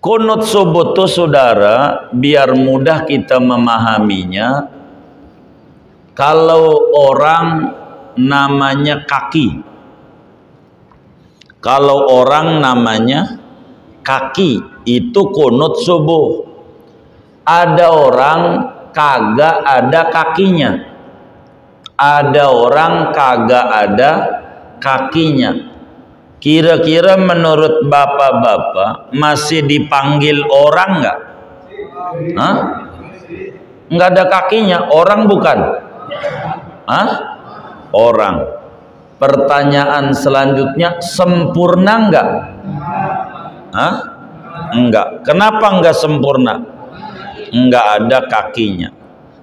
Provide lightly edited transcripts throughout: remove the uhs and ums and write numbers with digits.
Kunut subuh itu saudara, biar mudah kita memahaminya, kalau orang namanya kaki, kalau orang namanya kaki itu kunut subuh. Ada orang kagak ada kakinya, ada orang kagak ada kakinya. Kira-kira menurut bapak-bapak masih dipanggil orang nggak? Hah? Nggak ada kakinya, orang bukan? Hah? Orang. Pertanyaan selanjutnya, sempurna nggak? Hah? Enggak. Kenapa enggak sempurna? Enggak ada kakinya.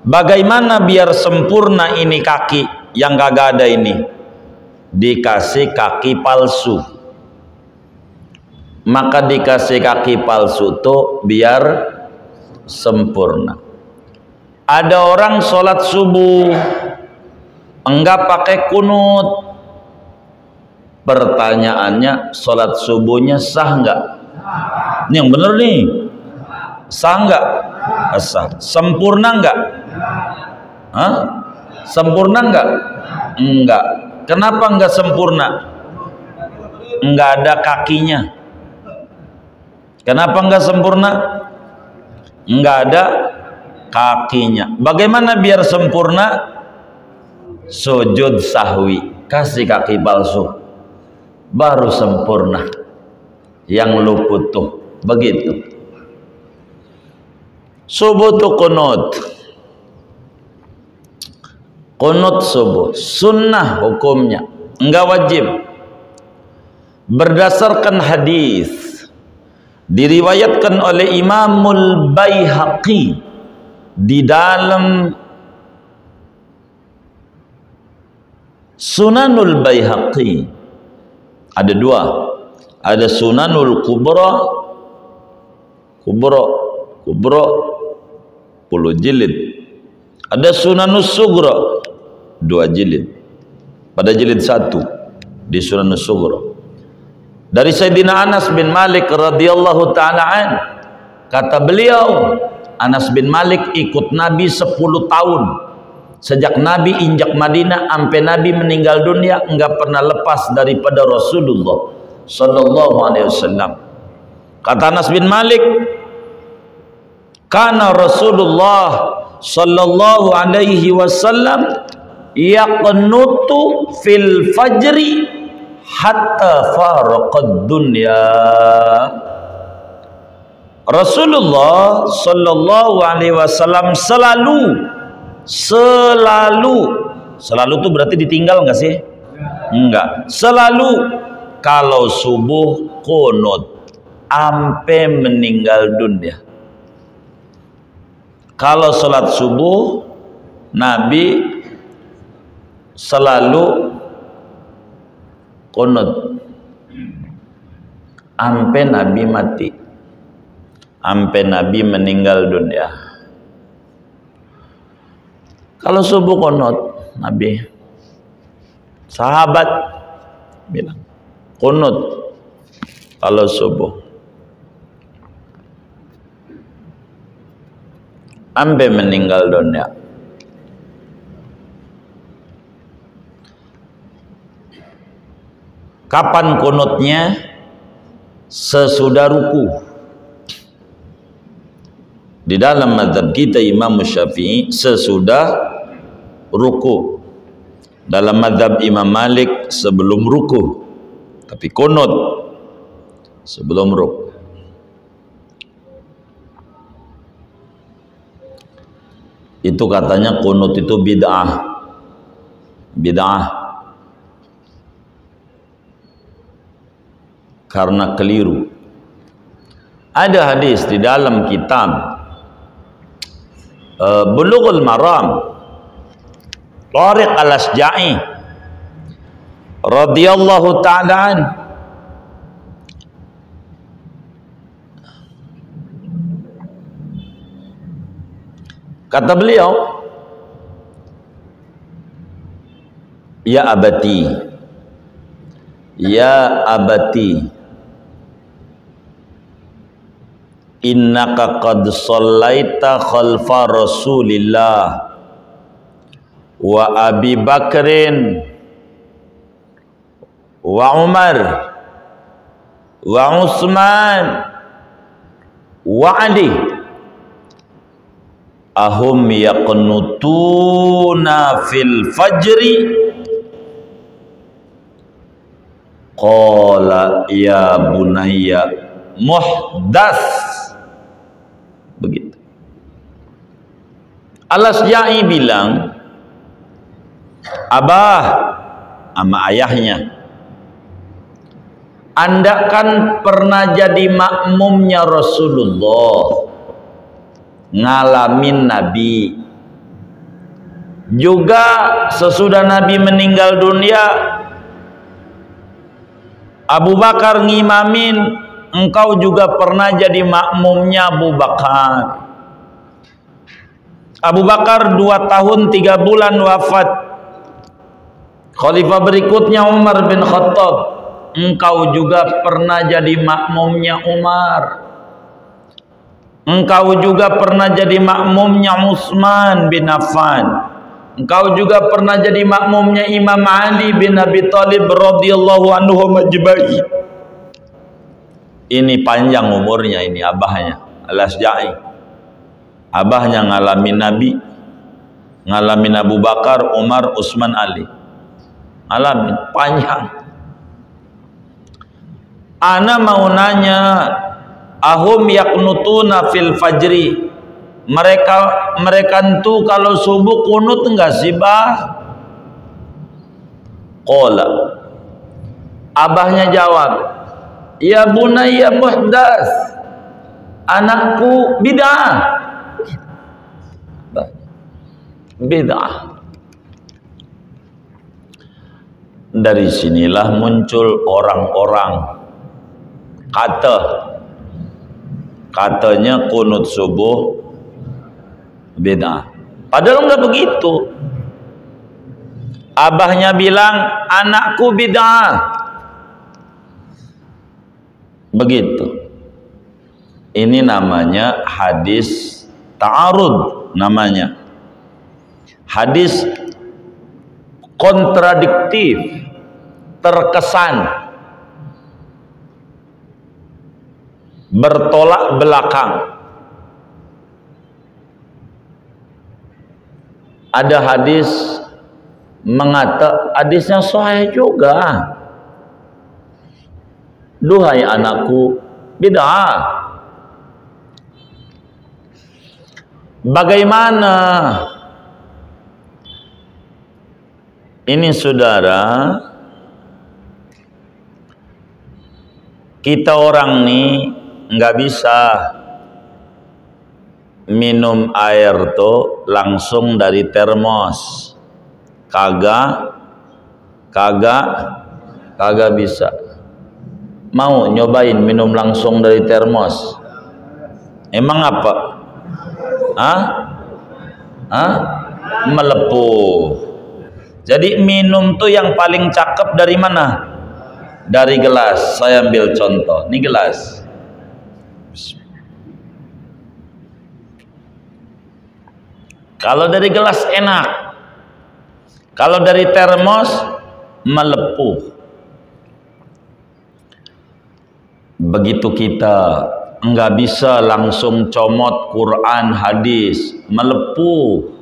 Bagaimana biar sempurna ini kaki yang kagak ada ini? Dikasih kaki palsu. Maka dikasih kaki palsu tuh biar sempurna. Ada orang sholat subuh enggak pakai kunut. Pertanyaannya, sholat subuhnya sah enggak? Ini yang bener nih. Sah enggak? Sah. Sempurna enggak? Hah? Sempurna enggak? Enggak. Kenapa enggak sempurna? Enggak ada kakinya. Kenapa enggak sempurna? Enggak ada kakinya. Bagaimana biar sempurna? Sujud sahwi, kasih kaki palsu, baru sempurna. Yang luput tuh begitu. Subuh tuh kunut. Kunut subuh sunnah hukumnya, enggak wajib. Berdasarkan hadis diriwayatkan oleh Imamul Baihaqi di dalam Sunanul Baihaqi. Ada dua, ada Sunanul Kubra 10 jilid, ada Sunanus Sugra 2 jilid. Pada jilid 1 di Sunanus Sugra dari Sayyidina Anas bin Malik radhiyallahu ta'ala an, kata beliau, Anas bin Malik ikut Nabi 10 tahun. Sejak Nabi injak Madinah sampai Nabi meninggal dunia enggak pernah lepas daripada Rasulullah sallallahu alaihi wasallam. Kata Anas bin Malik, kana Rasulullah sallallahu alaihi wasallam yaqnutu fil fajri hatta faraqad dunya. Rasulullah sallallahu alaihi wasallam selalu itu berarti ditinggal enggak sih? Enggak. Selalu kalau subuh kunut sampai meninggal dunia. Kalau salat subuh Nabi selalu kunut sampai Nabi mati, sampai Nabi meninggal dunia. Kalau subuh kunut, Nabi, sahabat bilang kunut kalau subuh sampai meninggal dunia. Kapan kunutnya? Sesudah ruku. Di dalam mazhab kita Imam Syafi'i sesudah ruku. Dalam mazhab Imam Malik sebelum ruku. Tapi kunut sebelum ruku. Itu katanya kunut itu bid'ah. Bid'ah. Karena keliru. Ada hadis di dalam kitab Bulughul Maram, Tariq Al-Asja'i radhiyallahu ta'ala an, kata beliau, ya abati, ya abati, innaka qad shallaita khalfa Rasulillah wa Abi Bakrin wa Umar wa Utsman wa Ali ahum yaqnutuna fil fajri qala ya bunayya muhdas. Begitu. Al-Asja'i bilang, Abah sama ayahnya, Anda kan pernah jadi makmumnya Rasulullah, ngalamin Nabi. Juga sesudah Nabi meninggal dunia, Abu Bakar ngimamin, engkau juga pernah jadi makmumnya Abu Bakar. Abu Bakar 2 tahun 3 bulan wafat. Khalifah berikutnya Umar bin Khattab, engkau juga pernah jadi makmumnya Umar. Engkau juga pernah jadi makmumnya Utsman bin Affan. Engkau juga pernah jadi makmumnya Imam Ali bin Abi Thalib radhiyallahu anhu majma'i. Ini panjang umurnya, ini abahnya Al-Asja'i. Abahnya ngalamin Nabi, ngalamin Abu Bakar, Umar, Utsman, Ali. Ngalamin panjang. Ana mau nanya, ahum yaqnutuna fil fajri, mereka itu kalau subuh kunut enggak sih, Bah? Qala, abahnya jawab, ya bunayya muhdas, anakku bid'ah. Bid'ah. Dari sinilah muncul orang-orang katanya kunut subuh bid'ah. Padahal enggak begitu. Abahnya bilang anakku bid'ah. Begitu. Ini namanya hadis ta'arud namanya. Hadis kontradiktif, terkesan, bertolak belakang. Ada hadis hadisnya sahih juga. Duhai anakku, bid'ah. Bagaimana ini saudara? Kita orang nih nggak bisa minum air tuh langsung dari termos. Kagak bisa. Mau nyobain minum langsung dari termos? Emang apa? Melepuh. Jadi minum tuh yang paling cakep dari mana? Dari gelas. Saya ambil contoh. Ini gelas. Kalau dari gelas enak. Kalau dari termos melepuh. Begitu kita enggak bisa langsung comot Quran, hadis, melepuh.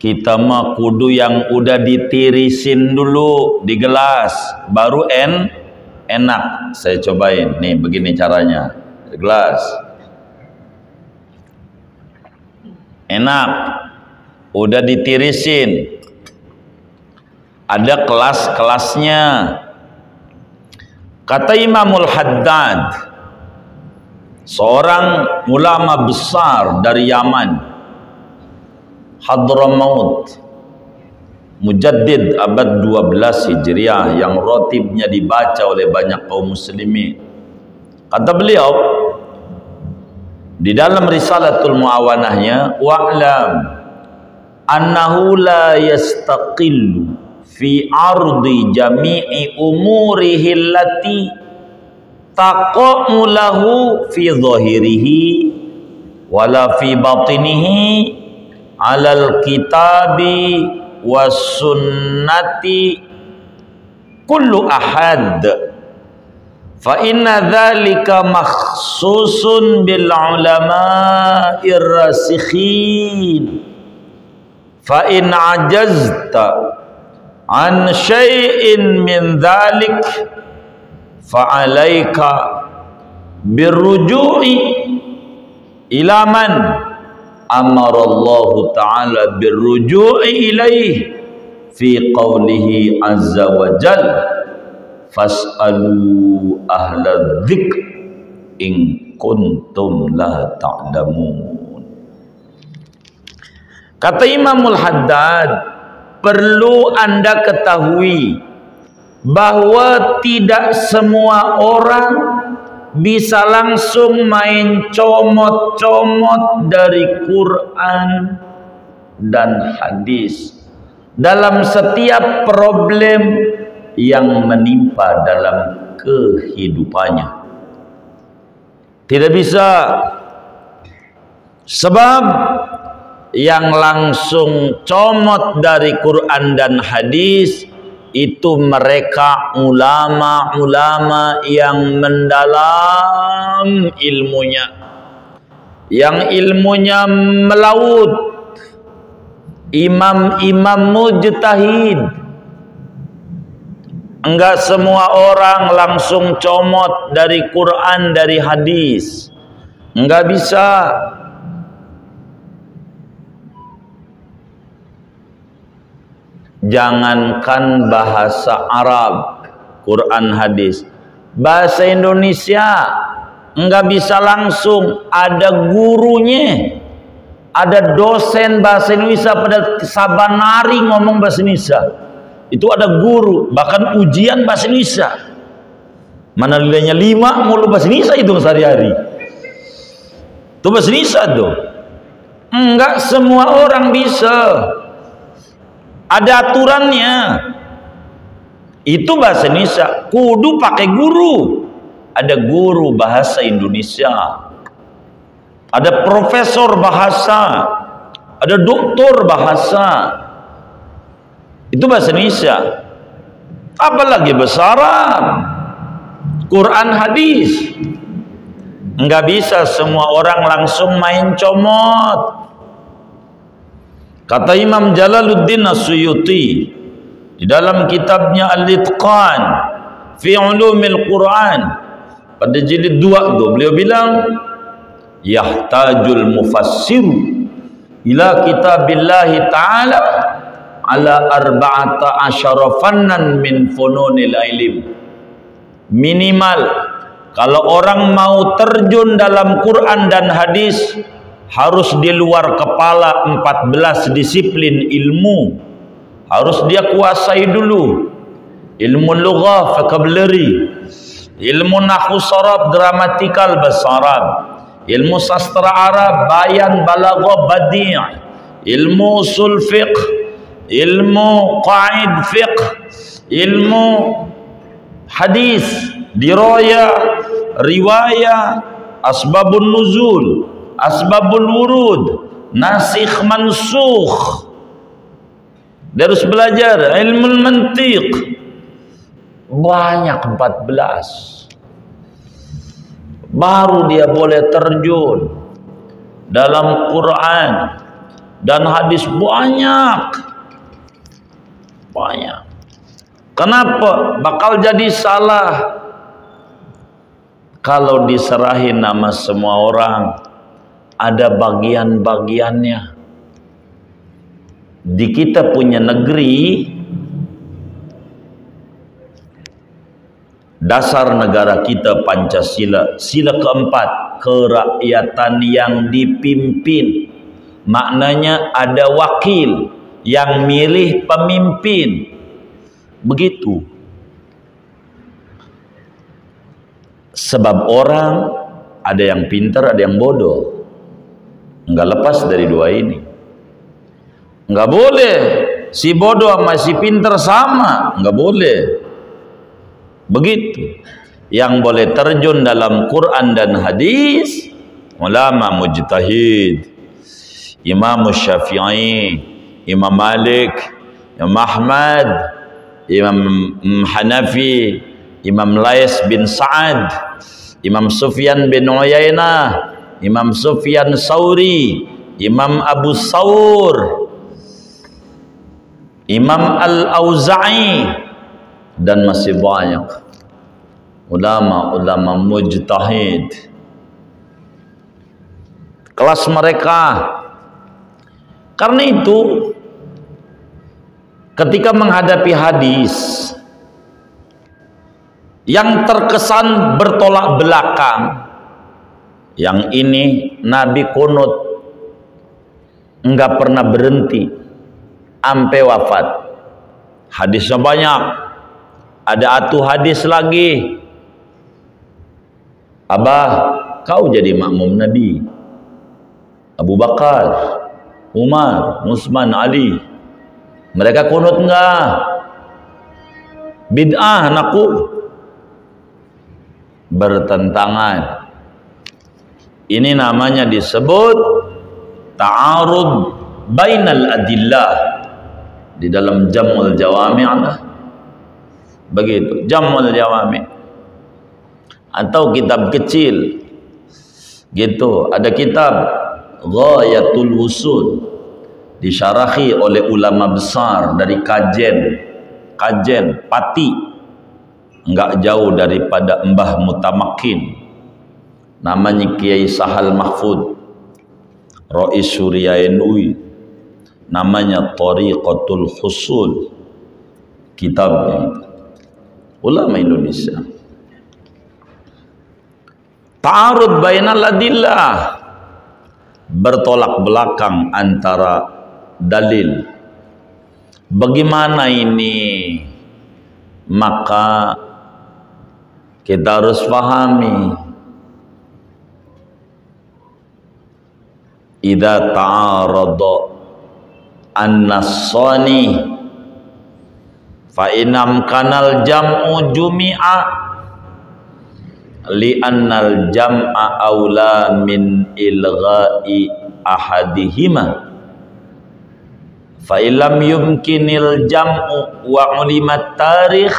Kita mah kudu yang udah ditirisin dulu di gelas, baru enak. Saya cobain, nih begini caranya. Gelas enak, udah ditirisin. Ada kelas-kelasnya. Kata Imamul Haddad, seorang ulama besar dari Yaman, Hadramaut, mujaddid abad 12 Hijriah yang rotibnya dibaca oleh banyak kaum muslimin. Kata beliau di dalam Risalatul Muawanahnya, wa'lam annahu la yastaqillu fi ardi jami'i umurihi allati taqa'u lahu fi zahirihi wala fi batinihi alal kitabi was sunnati kullu ahad fa inna dzalika makhsusun bil ulama'ir rasikhin fa in ajazta an syai'in min dzalik fa alaika birruju'i ila man amara Allah ta'ala birruju'i ilaih fi qawlihi azza wa jalla fas'alu ahla dzikr in kuntum la ta'lamun. Kata Imamul Haddad, perlu Anda ketahui bahwa tidak semua orang bisa langsung main comot-comot dari Quran dan hadis dalam setiap problem yang menimpa dalam kehidupannya. Tidak bisa, sebab yang langsung comot dari Quran dan hadis itu mereka ulama-ulama yang mendalam ilmunya, yang ilmunya melaut, imam-imam mujtahid. Enggak semua orang langsung comot dari Quran, dari hadis, enggak bisa. Jangankan bahasa Arab, Quran, hadis, bahasa Indonesia enggak bisa langsung. Ada gurunya, ada dosen bahasa Indonesia pada Sabanari ngomong bahasa Indonesia. Itu ada guru, bahkan ujian bahasa Indonesia. Mana nilainya 5 mulu bahasa Indonesia itu sehari-hari. Itu bahasa Indonesia tuh. Enggak semua orang bisa. Ada aturannya. Itu bahasa Indonesia kudu pakai guru. Ada guru bahasa Indonesia, ada profesor bahasa, ada doktor bahasa. Itu bahasa Indonesia. Apalagi bahasa Arab, Quran, hadis. Enggak bisa semua orang langsung main comot. Kata Imam Jalaluddin As-Suyuti di dalam kitabnya Al-Itqan fi Ulumil Quran pada jilid 2 itu beliau bilang, yahtajul mufassir ila kitabillahi ta'ala ala arba'ata asyara fannan min fununil ilm. Minimal kalau orang mau terjun dalam Quran dan hadis, harus di luar kepala 14 disiplin ilmu harus dia kuasai dulu. Ilmu lughah, vocabulary, ilmu nahwu saraf, gramatikal bahasa Arab, ilmu sastra Arab, bayan, balaghah, badi', ilmu usul fiqh, ilmu qaid fiqh, ilmu hadis, diraya, riwayah, asbabun nuzul, asbabul wurud, nasikh mansukh. Dia harus belajar ilmu mantiq, banyak 14, baru dia boleh terjun dalam Quran dan hadis. Banyak. Kenapa? Bakal jadi salah kalau diserahin nama semua orang. Ada bagian-bagiannya. Di kita punya negeri, dasar negara kita Pancasila, sila keempat, kerakyatan yang dipimpin. Maknanya ada wakil yang milih pemimpin. Begitu. Sebab orang ada yang pintar, ada yang bodoh. Enggak lepas dari dua ini. Enggak boleh si bodoh sama si pintar sama, enggak boleh. Begitu. yang boleh terjun dalam Quran dan hadis ulama mujtahid. Imam Syafi'i, Imam Malik, Imam Ahmad, Imam Hanafi, Imam Lais bin Sa'ad, Imam Sufyan bin Uyainah, Imam Sufyan Sauri, Imam Abu Saur, Imam Al-Auza'i, dan masih banyak ulama-ulama mujtahid. Kelas mereka. Karena itu ketika menghadapi hadis yang terkesan bertolak belakang, yang ini Nabi kunut enggak pernah berhenti sampai wafat, hadisnya banyak, ada atu hadis lagi, Abah kau jadi makmum Nabi, Abu Bakar, Umar, Utsman, Ali, mereka kunut enggak? Bid'ah anakku. Bertentangan. Ini namanya disebut ta'arud bainal adillah di dalam Jam'ul Jawami'. Begitu, Jam'ul Jawami'. Atau kitab kecil. Gitu, ada kitab Ghayatul Wusul disyarahi oleh ulama besar dari Kajen Pati, enggak jauh daripada Mbah Mutamakin, namanya Kiai Sahal Mahfud Rais Surya NU, namanya Thariqatul Husul, kitabnya itu ulama Indonesia. Ta'arud bainal adillah, bertolak belakang antara dalil. Bagaimana ini? Maka kita harus pahami, idza ta'arada an-nassani fa inam kanal jam'u jumi'a li annal jam'a aula min ilgha'i ahadihima fa illam yumkinil jam'u wa ulimat tarikh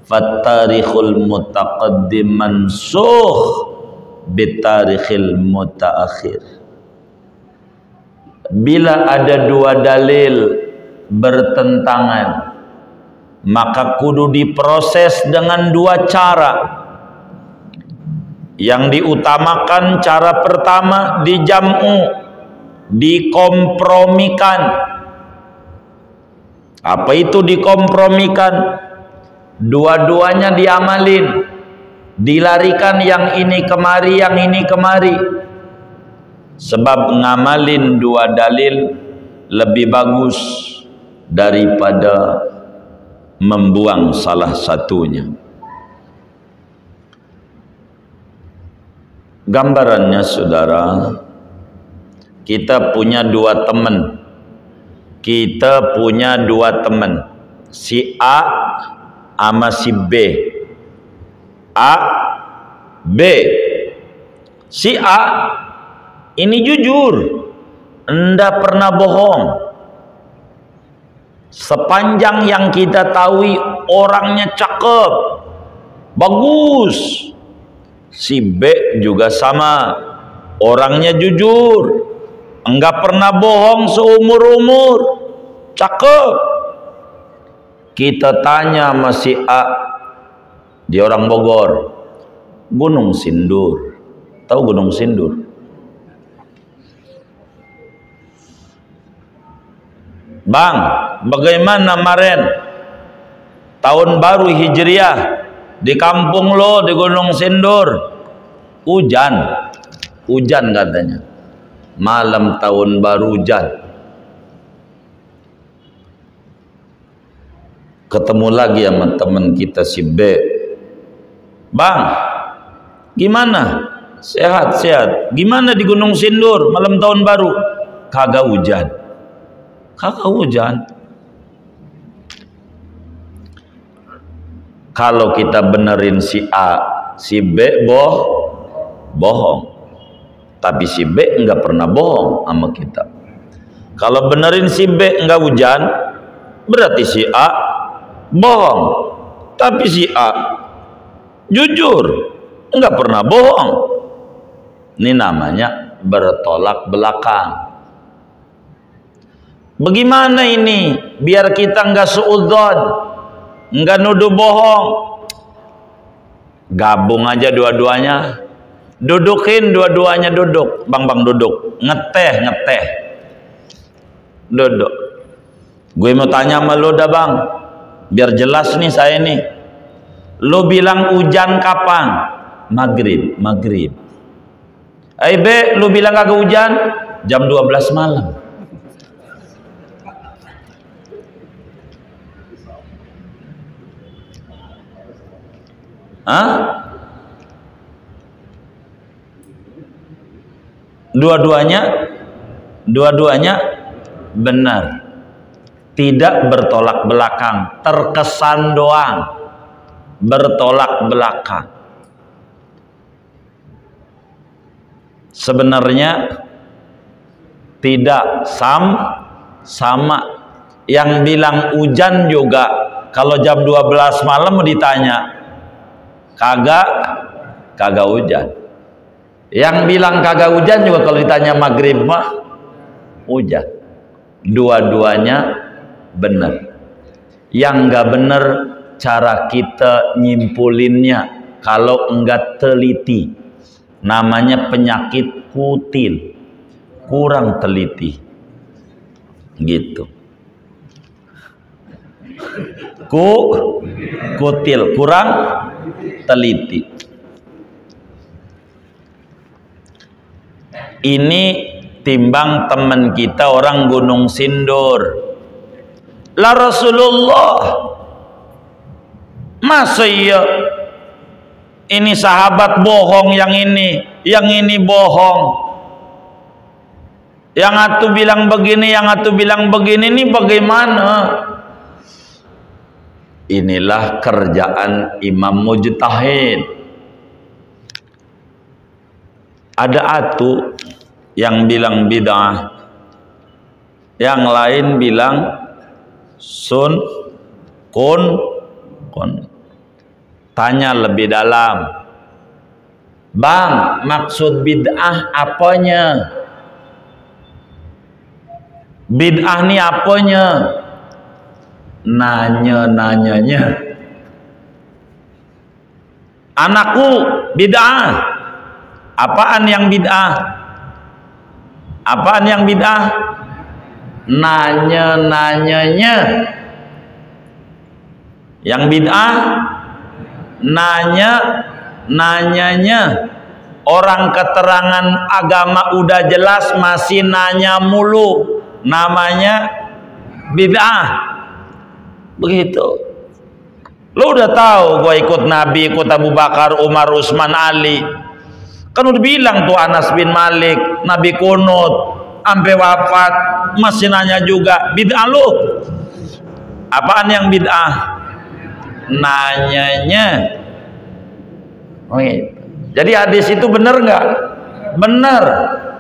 fat tarikhul mutaqaddim mansukh bit tarikhil mutaakhir. Bila ada dua dalil bertentangan, maka kudu diproses dengan dua cara. Yang diutamakan cara pertama dijam'u, dikompromikan. Apa itu dikompromikan? Dua-duanya diamalin, dilarikan yang ini kemari, yang ini kemari. Sebab ngamalin dua dalil lebih bagus daripada membuang salah satunya. Gambarannya saudara, kita punya dua teman. Kita punya dua teman, si A sama si B. A, B. Si A ini jujur, enggak pernah bohong. Sepanjang yang kita tahu orangnya cakep, bagus. Si B juga sama, orangnya jujur, enggak pernah bohong seumur-umur, cakep. Kita tanya sama si A, dia orang Bogor, Gunung Sindur. Tahu Gunung Sindur? Bang, bagaimana kemarin tahun baru Hijriah di kampung lo di Gunung Sindur? Hujan katanya. Malam tahun baru hujan. Ketemu lagi sama teman kita si B. Bang, gimana? Sehat-sehat. Gimana di Gunung Sindur malam tahun baru? Kagak hujan. Kagak hujan. Kalau kita benerin si A, si B bohong. Tapi si B enggak pernah bohong sama kita. Kalau benerin si B enggak hujan, berarti si A bohong. Tapi si A jujur, enggak pernah bohong. Ini namanya bertolak belakang. Bagaimana ini biar kita enggak suudzon, enggak nuduh bohong? Gabung aja dua-duanya. Dudukin dua-duanya, duduk. Bang duduk. Ngeteh. Duduk. Gue mau tanya sama lo dah bang, biar jelas nih saya nih. Lo bilang hujan kapan? Maghrib. B, lo bilang kagak hujan? Jam 12 malam. Hah? Dua-duanya benar, tidak bertolak belakang, terkesan doang bertolak belakang. Sebenarnya tidak sama. Yang bilang hujan juga kalau jam 12 malam ditanya kagak hujan. Yang bilang kagak hujan juga kalau ditanya maghrib mah hujan. Dua-duanya benar. Yang enggak benar cara kita nyimpulinnya kalau enggak teliti. Namanya penyakit kutil, kurang teliti gitu. Kutil, kurang teliti. Ini timbang teman kita orang Gunung Sindur. Lah Rasulullah, masa iya ini sahabat bohong, yang ini bohong, yang atu bilang begini, yang atu bilang begini, ini bagaimana? Inilah kerjaan imam mujtahid. Ada atu yang bilang bid'ah, yang lain bilang kun. Tanya lebih dalam, bang, maksud bid'ah apanya? Bid'ah ini apanya? Nanyanya. Anakku bid'ah. Apaan yang bid'ah? Apaan yang bid'ah? Nanyanya. Yang bid'ah nanyanya. Orang keterangan agama udah jelas masih nanya mulu, namanya bid'ah. Begitu. Lo udah tahu gua ikut Nabi, ikut Abu Bakar, Umar, Utsman, Ali. Kan udah bilang tuh Anas bin Malik, Nabi kunut sampai wafat masih nanya juga, bid'ah lu. Apaan yang bid'ah? Nanyanya. Oke. Jadi hadis itu benar nggak? Benar.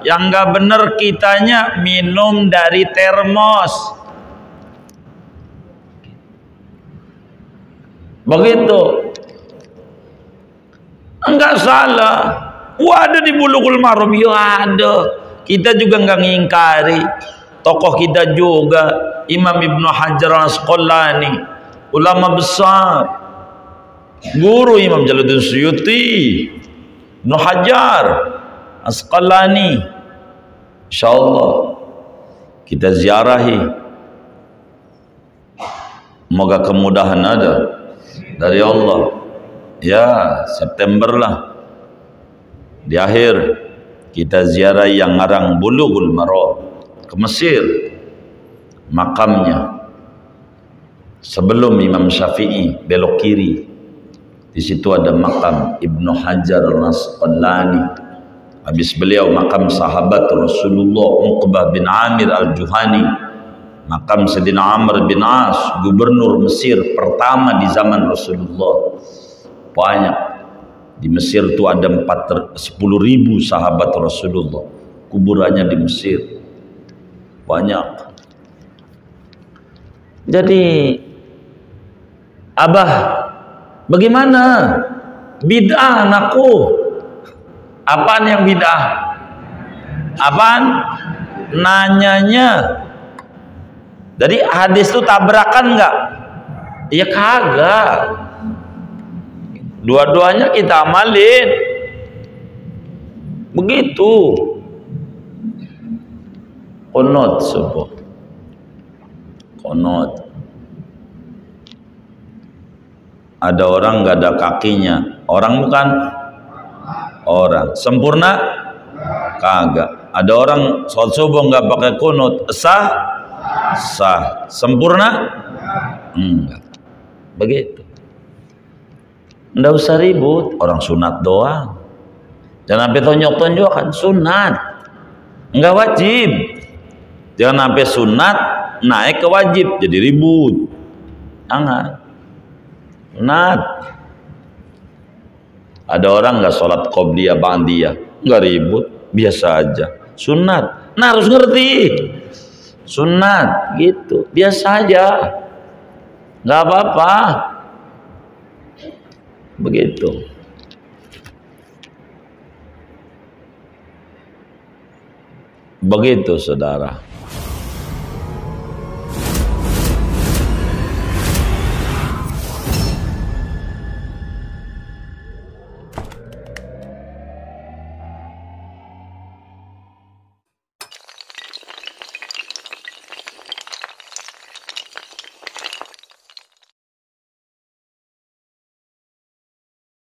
Yang nggak benar kitanya minum dari termos. Begitu. Enggak salah. Wah, ada di Bulughul Maram, ya ada. Kita juga nggak ngingkari. Tokoh kita juga Imam Ibnu Hajar Al-Asqalani, ulama besar, guru Imam Jalaluddin Suyuti, Ibnu Hajar Asqalani. Insyaallah kita ziarahi. Semoga kemudahan ada dari Allah. Ya, September lah. Di akhir kita ziarah yang ngarang Bulughul Maram ke Mesir, makamnya. Sebelum Imam Syafi'i belok kiri, di situ ada makam Ibnu Hajar Al-Asqalani. Habis beliau makam sahabat Rasulullah Uqbah bin Amir Al-Juhani. makam Sayyidina Amr bin As, gubernur Mesir pertama di zaman Rasulullah. Banyak di Mesir itu ada 10.000 sahabat Rasulullah, kuburannya di Mesir banyak. Jadi Abah, bagaimana bid'ah anakku? Apaan yang bid'ah? Apaan? Nanyanya. Jadi hadis itu tabrakan nggak? Ya kagak. Dua-duanya kita amalin. Begitu. Qunut subuh. Qunut. Ada orang nggak ada kakinya. Orang bukan? Orang. Sempurna? Kagak. Ada orang sholat subuh nggak pakai qunut. Sah? Sah. Sempurna? Enggak. Begitu. Nggak usah ribut. Orang sunat doang. Jangan sampai tonjok-tonjokan. Sunat. Nggak wajib. Jangan sampai sunat naik ke wajib. Jadi ribut. Jangan. Sunat. Ada orang nggak sholat qobliyah ba'diyah, nggak ribut, biasa aja. Sunat. Nah harus ngerti. Sunat gitu, biasa aja, nggak apa-apa. Begitu. Begitu saudara.